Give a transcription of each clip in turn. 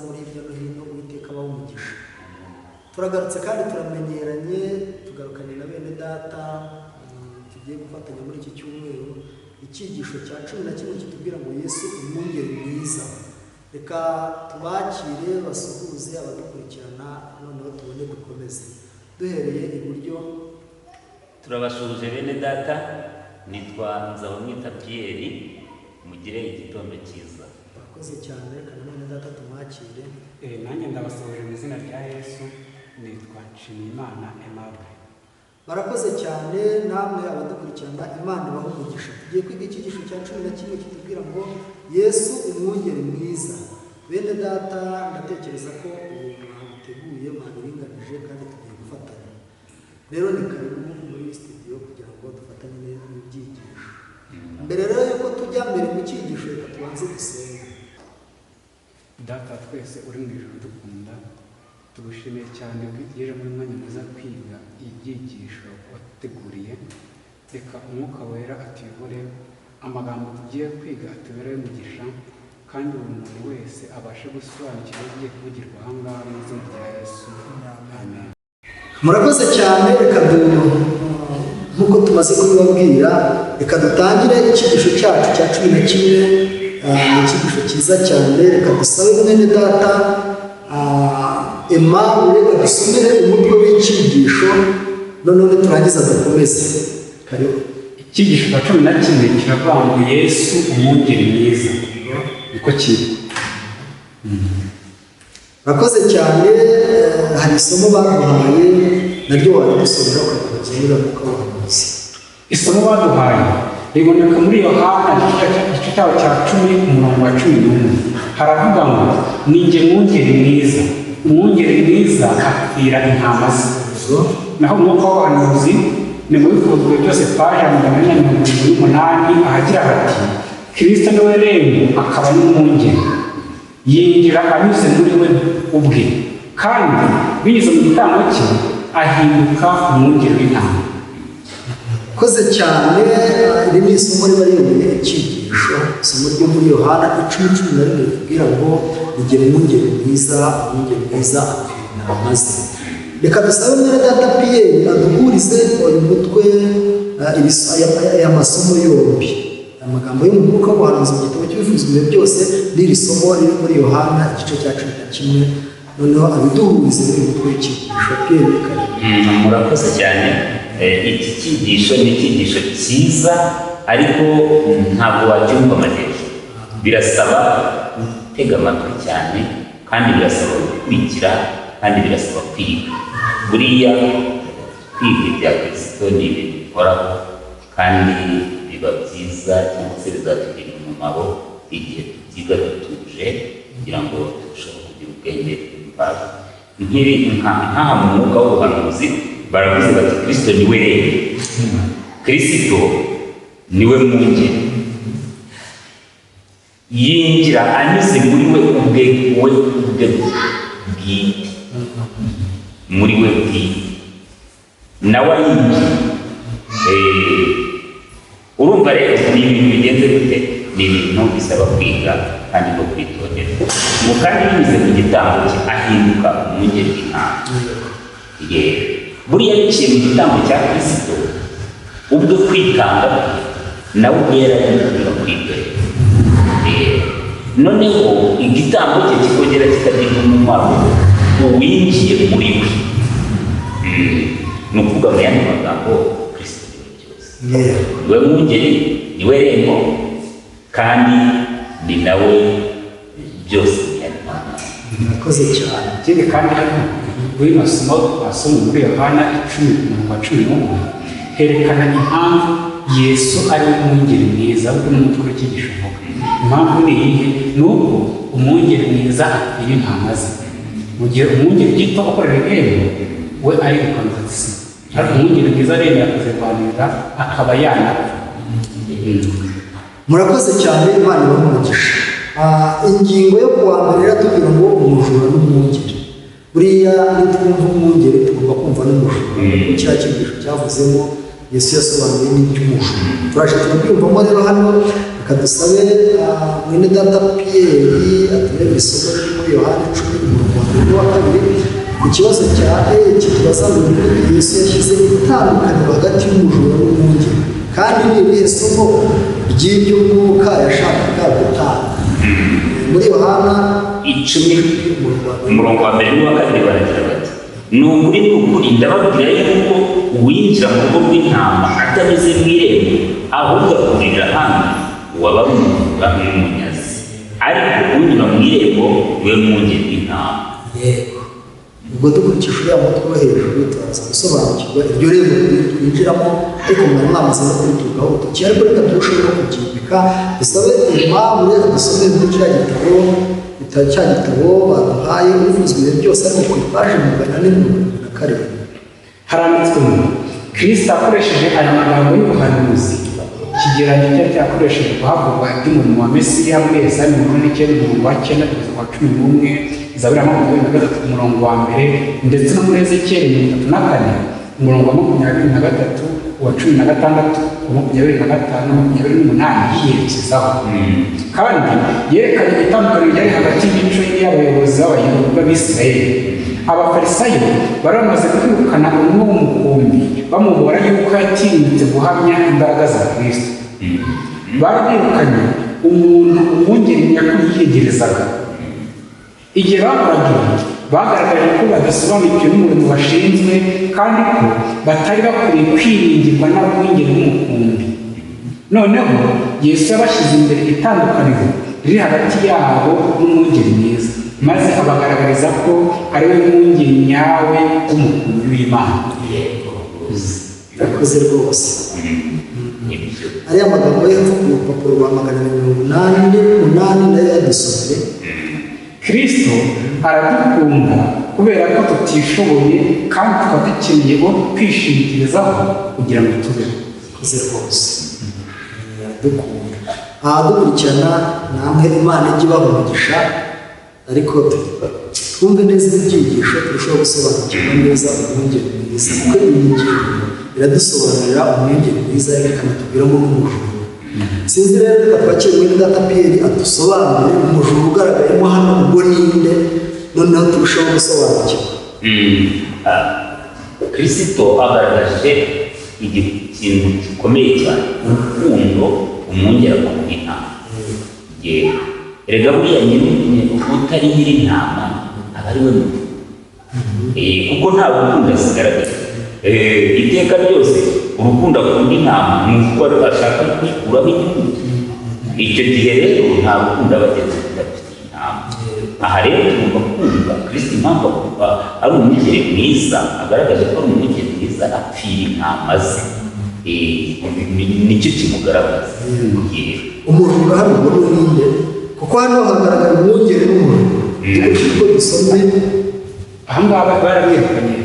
muri hirya no hino, Uwiteka abahe umugisha. Turagarutse kandi turamenyeranye, tugarukanye na bene data, tugiye gufatanya muri iki cyumweru icyigisho cya 11 kitubwira ngo Yesu umwungeri mwiza. Reka tubakire basuhuze abadukurikirana, noneho tubone dukomeze. Duhereye iburyo, turabasuhuje bene data, nitwa Nzabamwita Pierre, mugire igitondo cyiza. Bakoze cyane, kandi bene data tumwakire. Nanjye ndabasuhuje mu izina rya Yesu, nitwa Nshimiyimana Aimable. Barakoze cyane namwe abadukurikirana, Imana ibahe umugisha. Tugiye kwiga icyigisho cya 11 kitubwira ngo Yesu umwungeri mwiza. Bene data, ndatekereza ko mwabiteguye, mwabiringanije kandi tugiye gufatanya. Rero ni karibu muri studio kugira ngo dufatanye neza n'ibyigisho. Mbere rero yuko tujya mbere mu cyigisho, reka tubanze dusenge. Data twese uri mu ijuru dukunda, tugushimiye cyane ko tugejeje muri mwanya mwiza kwiga ibyigisho wateguriye. Reka umwuka wera atuyobore, amagambo tugiye kwiga atubere umugisha, kandi buri muntu wese abashe gusobanukirwa igiye kuvugirwa aha ngaha mu izina rya Yesu. Amen. Murakoze cyane, reka nk'uko tumaze kubibabwira, reka dutangire icyigisho cyacu cya 11. Icyigisho cyiza cyane. Reka dusabe mwene data Aimable adusomere umutwe w'icyigisho, noneho turangiza dukomeze. Karibu. Icyigisho cya 11 kiravuga ngo Yesu umwungeri mwiza. Niko kiri. Murakoze cyane. Hari isomo baduhaye naryo waradusomera ukabuzanira mu kabamuzi. Isomo baduhaye riboneka muri Yohana igice cyaho cya 10 umurongo wa 11. Haravuga ngo ninjye mwungeri mwiza, umwungeri mwiza apfira intama ze. Naho umwuka w'abahanuzi ni mu bivuzwe byose paja 128 ahagira hati Kristo niwe rembo akaba n'umwungeri, yinjira anyuze muri we ubwe, kandi binyuze mu gitambo cye ahinduka umwungeri w'intama. Koze cyane. Iri ni isomo riba riyoboye icyigisho, isomo ryo muri Yohana 10:11 ritubwira ngo ninjye mwungeri mwiza, umwungeri mwiza apfira intama ze. Reka dusabe mwene data Pierre aduhurize uyu mutwe aya masomo yombi, amagambo yo mu mwuka w'ubuhanuzi mu gitabo cy'ibivuzwe byose n'iri somo riri muri Yohana igice cya 11. noneho abiduhurize muri mutwe w'icyigisho. Pierre, karibu. Murakoze cyane. Iki cyigisho ni icyigisho cyiza, ariko ntabwo wacyumva amaherezo. Birasaba gutega amatwi cyane, kandi birasaba gukurikira, kandi birasaba kwiga. Buriya kwiga ibya Kristo ni ibintu bikoraho, kandi biba byiza cyangwa se bizatugirira umumaro igihe tubyiga dutuje, kugira ngo turusheho kugira ubwenge bw'imbaraga. Nk'aha mu mwuka w'ubuhanuzi baravuze bati Kristo niwe rembo, Kristo niwe mwungeri, yinjira anyuze muri we ubwe bwite, muri we bwite nawe yinjiye. Urumva rero ni ibintu bigenze gute? Ni ibintu bisaba kwiga kandi no kwitondera. Mu kandi binyuze mu gitambo cye ahinduka umwungeri w'intama. Buriya biciye mu gitambo cya Kristo ubwo kwitanga nawe ubwo yarahinduka kwigaya. Noneho igitambo cye kikongera kikagira umumaro uwinjiye muri we. Ni ukuvuga mu yandi magambo Kristo ni byose. Niwe mwungeri, niwe rembo, kandi ni nawe byose. Murakoze cyane. Ikindi kandi hano muri masomo basomye muri Yohana 10:11 herekana impamvu Yesu ari umwungeri mwiza, ubwo n'umutwe w'icyigisho uvuga. Impamvu ni iyihe? Ni uko umwungeri mwiza apfira intama ze. Mu gihe umwungeri gito akorera ihembo, we ari gukontatisi, ariko umwungeri mwiza rero yakuzirwanira akaba yanapfa. Murakoze cyane. Imana ibahe umugisha. Ingingo yo kuwa mbere iratubwira ngo umujura n'umwungeri. Buriya nitwumva umwungeri tugomba kumva n'umujura. Kiriya cyigisho cyavuzemo Yesu yasobanuye n'iby'umujura. Turaje turabyumvamo rero hano. Reka dusabe mwene data Pierre atubere isomo riri muri Yohana 10:1-2. Ikibazo cya kitubaza ngo Yesu yashyize itandukaniro hagati y'umujura n'umwungeri, kandi ni irihe somo ry'ibyo mwuka yashakaga gutanga? Muri Yohana 10:1-2 baragira bati, ni ukuri ni ukuri ndababwira yuko uwinjira mu rugo rw'intama atanyuze mu irembo, ahubwo akurira hano waba umwuga n'umunyazi, ariko unyura mu irembo we mwungeri w'intama. Yego, ubwo dukurikije uriya mutwe wo hejuru turaza gusobanukirwa iryo rembo twinjiramo, ariko mwari mwamaze no kuriturukaho urutoki, ariko reka turusheho no kubyimika dusabe impamvu. Reka dusome muri cya gitabo baduhaye uvuzwe ibihe byose, ariko ku ipaji 447 haranditswe ngo Kristo akoresheje aya magambo y'ubuhanuzi, ikigereranyo cyari cyakoreshejwe guhabwa iby'umurimo wa Mesiya muri Yesaya 49:9-11, Zaburi 23:1, ndetse no muri Ezekiyeli 33:13-16-25-28 yiyerekezaho. Kandi yerekanye itandukaniro ryari hagati y'imico y'abayobozi b'Abisirayeli. Abafarisayo bari bamaze kwirukana umwe w'umukumbi bamubora yuko yatinyutse guhamya imbaraga za Kristo. Bari birukanye umuntu umwungeri nyakuri yiyegerezaga. Igihe bakoraga bagaragaje ko badasobanukiwe n'umurimo bashinzwe, kandi ko batari bakwiriye kwiringirwa n'abungeri b'umukumbi. Noneho Yesu yabashyize imbere itandukaniro riri hagati yabo n'umwungeri mwiza, maze abagaragariza ko ari we mwungeri nyawe w'umukumbi w'Imana. Yakoze rwose. Ariya magambo y'epfo ku rupapuro rwa 888 nayo yadusomye. Kristo aradukunda kubera ko tutishoboye, kandi tukaba dukeneye kwishingikirizaho kugira ngo tubeho. Yakoze rwose. Dukunda. Dukurikirana namwe, Imana ijye ibaha umugisha, ariko twumve neza ibyigisho turushaho gusobanukirwa neza umwungeri mwiza, kuko iyi ngingo iradusobanurira umwungeri mwiza, ikanatubwiramo n'umujura. Sinzi rero, reka twakire muri Data Pierre adusobanurire umujura ugaragayemo hano ubwo ninde, noneho turushaho gusobanukirwa. Kristo agaragaje ikintu gikomeye cyane, urukundo umwungeri akunda intama. Erega buriya nyine utari nyiri intama aba ari we muntu, kuko nta rukundo asigaragaza. Iteka ryose urukundo akunda intama ni uko ashaka kwikuraho inyungu. Icyo gihe rero nta rukundo aba ageze kudafite intama. Aha rero tugomba kumva Kristo impamvu ari umwungeri mwiza, agaragaje ko ari umwungeri mwiza apfira intama ze. Nicyo kimugaragaza. Umujura hano ubwo ninde? Kuko hano hagaragara umwungeri n'umujura. Dukurikije uko dusomye, aha ngaha barabirukanye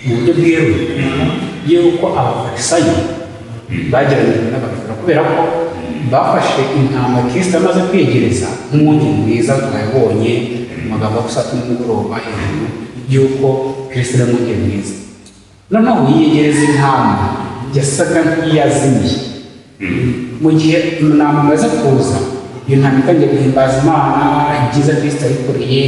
mu buryo bweruye yuko abafarisayo bageragejwe n'abajura, kubera ko bafashe intama Kristo amaze kwegereza nk'umwungeri mwiza. Twabonye mu magambo yo saa 7 nimugoroba hejuru yuko Kristo ari umwungeri mwiza. Noneho yiyegereza intama yasaga nk'iyazimiye. Mu gihe intama imaze kuza, iyo ntama itangiye guhimbaza Imana ibyiza Kristo yayikoreye,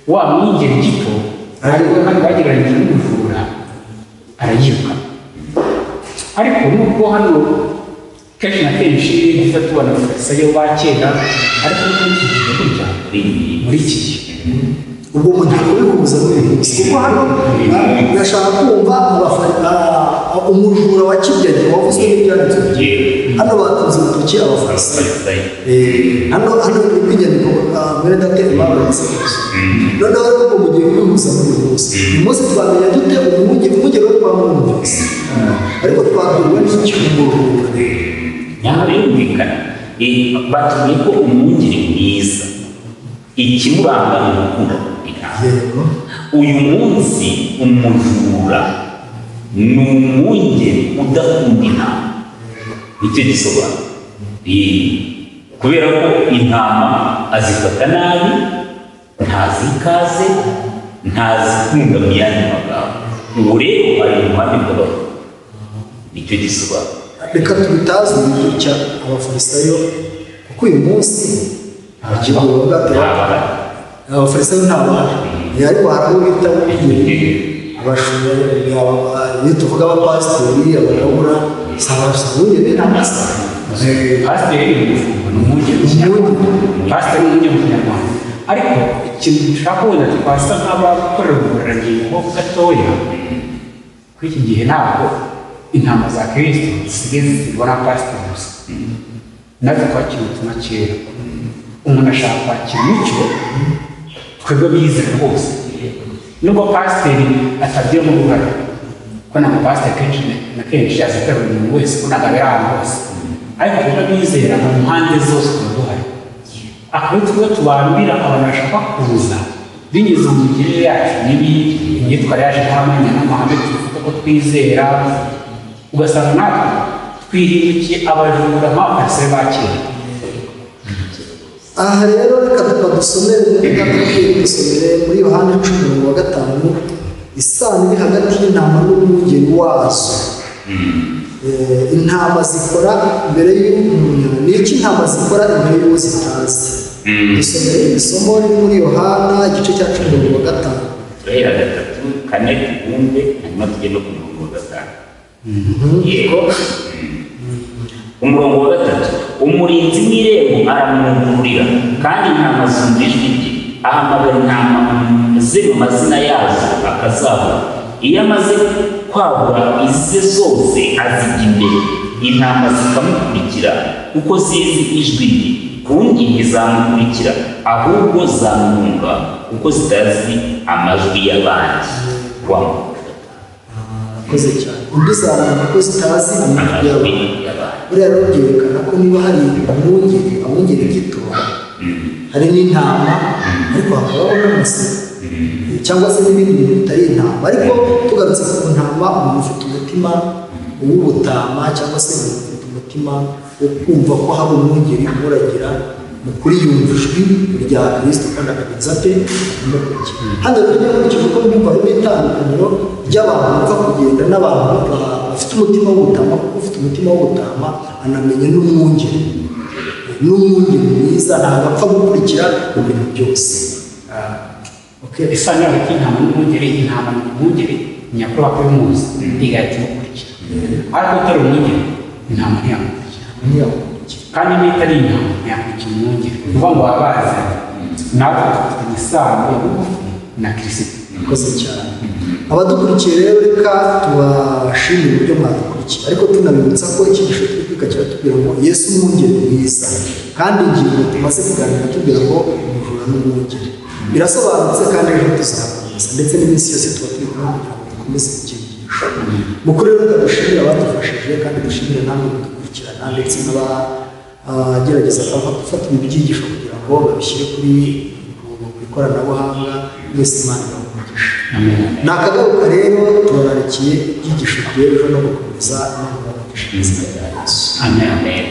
wa mwungeri gito ariwe kandi bagereranyije n'umujura arayiruka. Ariko nubwo hano kenshi na kenshi duhita tubona abafarisayo ba kera, ariko n'ukurikije burya muri iki gihe ubwo mu gihe uri kuza n'uyu munsi, kuko hano ndashaka kumva umujura wa Kigeli wavuzwe n'ibyanditswe. Hano batunze urutoki abafarisayo. Hano uri kwinyandiko muri Data babaritse gusa. Noneho rero ubwo mu gihe uri kuza n'uyu munsi, uyu munsi twamenya dute umwungeri wo twamwumvise, ariko twabwirwa n'iki umujura? Nyamara birumvikana batubwiye ko umwungeri mwiza ikimuranga ni urukundo. Uyu munsi umujura ni umwungeri udakunda intama. Nicyo gisobanura. Kubera ko intama azifata nabi, ntazikaze, ntazikunda mu yandi magambo. Ubu rero hari uruhande rw'abantu. Nicyo gisobanura. Reka tubitaze igihe cya abafarisayo, kuko uyu munsi abafarisayo ntabaje ariko hari abo bita abashumba iyo tuvuga abapasitori abagabura abungeri n'amasa pasiteri ni umwungeri mu kinyarwanda, pasiteri ni umwungeri mu kinyarwanda, ariko ikintu dushaka kubona twasa nk'abakorera ubugororangingo gatoya kuri iki gihe ntabwo intama za kirisito zisigaye zibona pasiteri gusa, natwe twakira ubutumwa kera umuntu ashaka kwakira umucyo twebwe bizera rwose nubwo pasiteri atabigiramo uruhare ko ntabwo pasiteri kenshi na kenshi azaterura umuntu wese ko ntabwo abera ahantu hose, ariko twebwe bizera mu mpande zose tuba duhari, akaba ari twe tubambira abantu bashaka kuza binyuze mu migirire yacu mibi, imyitwarire yacu ntahamanya n'amahame tuvuga ko twizera, ugasanga natwe twihindukiye abajura nk'abafarisayo ba kera. aha rero reka dusomere muri Yohana 10:5 isano iri hagati y'intama n'umwungeri wazo. Intama zikora mbere y'umuntu, ni iki intama zikora imbere y'uwo zitazi? Dusomere isomo riri muri Yohana igice cya 10:5 turahera 3:4 twumve hanyuma tujye no ku murongo wa 5. Yego. Umurongo wa 3, umurinzi w'irembo aramwugururira kandi intama zumva ijwi rye, ahamagara intama ze mu mazina yazo akazabura. Iyo amaze kwagura ize zose azijya imbere, intama zikamukurikira kuko zizi ijwi rye, kundi ntizamukurikira ahubwo zamuhunga kuko zitazi amajwi y'abandi. Koze cyane undi zamuhunga kuko zitazi amajwi y'abandi. Buriya rero byerekana ko niba hari abungeri gito hari n'intama ariko hakabaho n'amase cyangwa se n'ibindi bintu bitari intama, ariko tugarutse ku ntama umuntu ufite umutima w'ubutama cyangwa se umuntu ufite umutima wo kumva ko hari umwungeri umuragira mu kuri yumva ijwi rya Kristo kandi akabiza ate umukurikira. Hano rero nkurikije uko mbyumva harimo itandukaniro ry'abantu bapfa kugenda n'abantu bafite umutima w'ubutama, kuko ufite umutima w'ubutama anamenya n'umwungeri mwiza, ntabwo apfa gukurikira mu bintu byose. Isano hagati y'intama n'umwungeri, intama ni umwungeri nyakuri bakwimuzi igahita imukurikira, ariko utari umwungeri intama ntiyamukurikira, kandi niba itari intama ntiyakurikira umwungeri. Ni ukuvuga ngo baba bazanye natwe dufitanye isano ya bugufi na Kristo. Murakoze cyane abadukurikiye rero, reka tubashimire uburyo mwadukurikiye, ariko tunabibutsa ko icyigisho twitwika kiratubwira ngo Yesu umwungeri mwiza, kandi ingingo tumaze kuganira tubwira ngo umujura n'umwungeri birasobanutse, kandi ejo tuzakomeza ndetse n'iminsi yose tuba turi kumwe kugira ngo dukomeze kucyigisha. Mukuru rero dushimire abadufashije kandi dushimire namwe mudukurikirana ndetse n'abagerageza gufata ibi byigisho kugira ngo babishyire ku ikoranabuhanga. Mwese Imana ibamugisha. Ni akagaruka rero tubararikiye ibyigisho by'ejo no gukomeza no kubamugisha izina rya Yesu. Amen.